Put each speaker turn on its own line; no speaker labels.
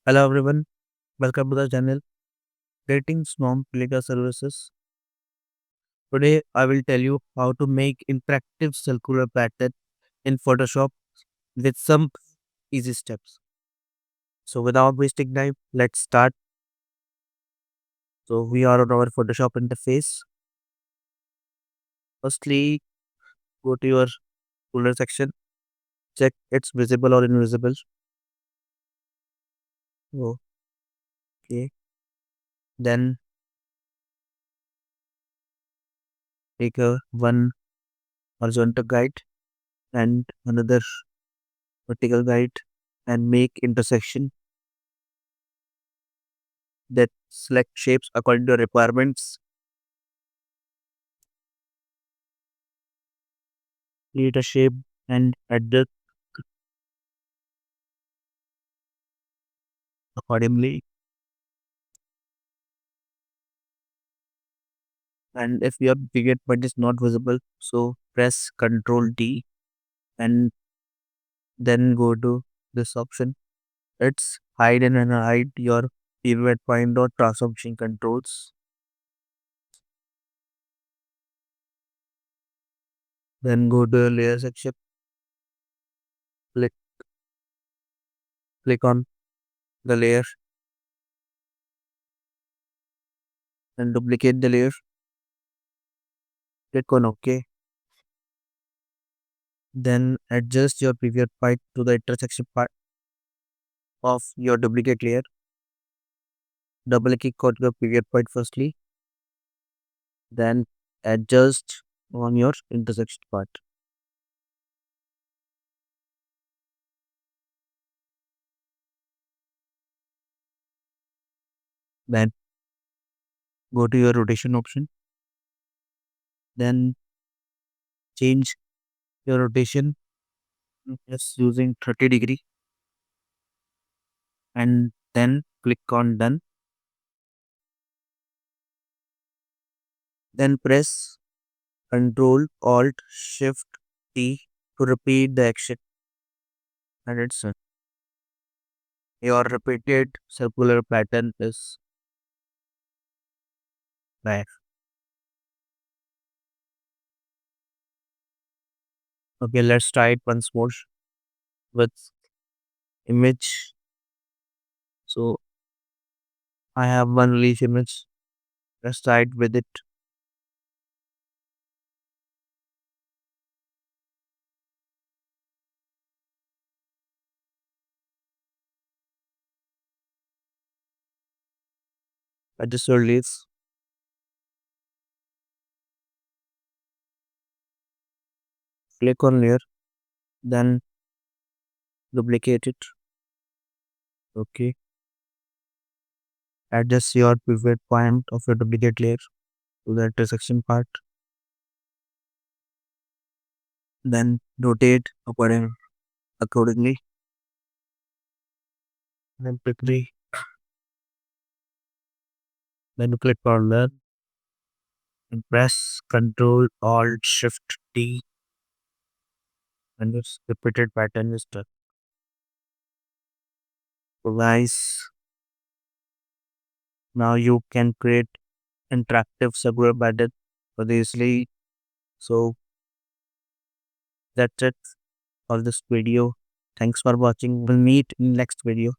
Hello everyone, welcome to the channel Greetings from Brillica Services. Today I will tell you how to make interactive circular pattern in Photoshop with some easy steps. So without wasting time, let's start. So we are on our Photoshop interface. Firstly, go to your folder section, check it's visible or invisible. Okay, then take a one horizontal guide and another vertical guide and make intersection that select shapes according to requirements. Create a shape and adjust accordingly. And if your pivot point is not visible, so press Ctrl D and then go to this option. It's hide and hide your pivot point or transformation controls. Then go to the layer section. Click click on the layer and duplicate the layer. Click on OK. Then adjust your pivot point to the intersection part of your duplicate layer. Double click on your pivot point firstly, then adjust on your intersection part. Then go to your rotation option, then change your rotation just using 30 degree and then click on done. Then press Ctrl Alt Shift T to repeat the action and it's done. Your repeated circular pattern is there. Okay, let's try it once more with image. So I have one release image. Let's try it with it. I just release. Click on layer, then duplicate it. Okay. Adjust your pivot point of your duplicate layer to the intersection part. Then rotate accordingly. Then quickly. Then click on learn and press Ctrl Alt Shift T and this repeated pattern is done. So guys, now you can create interactive circular pattern very easily. So that's it for this video. Thanks for watching. We'll meet in next video.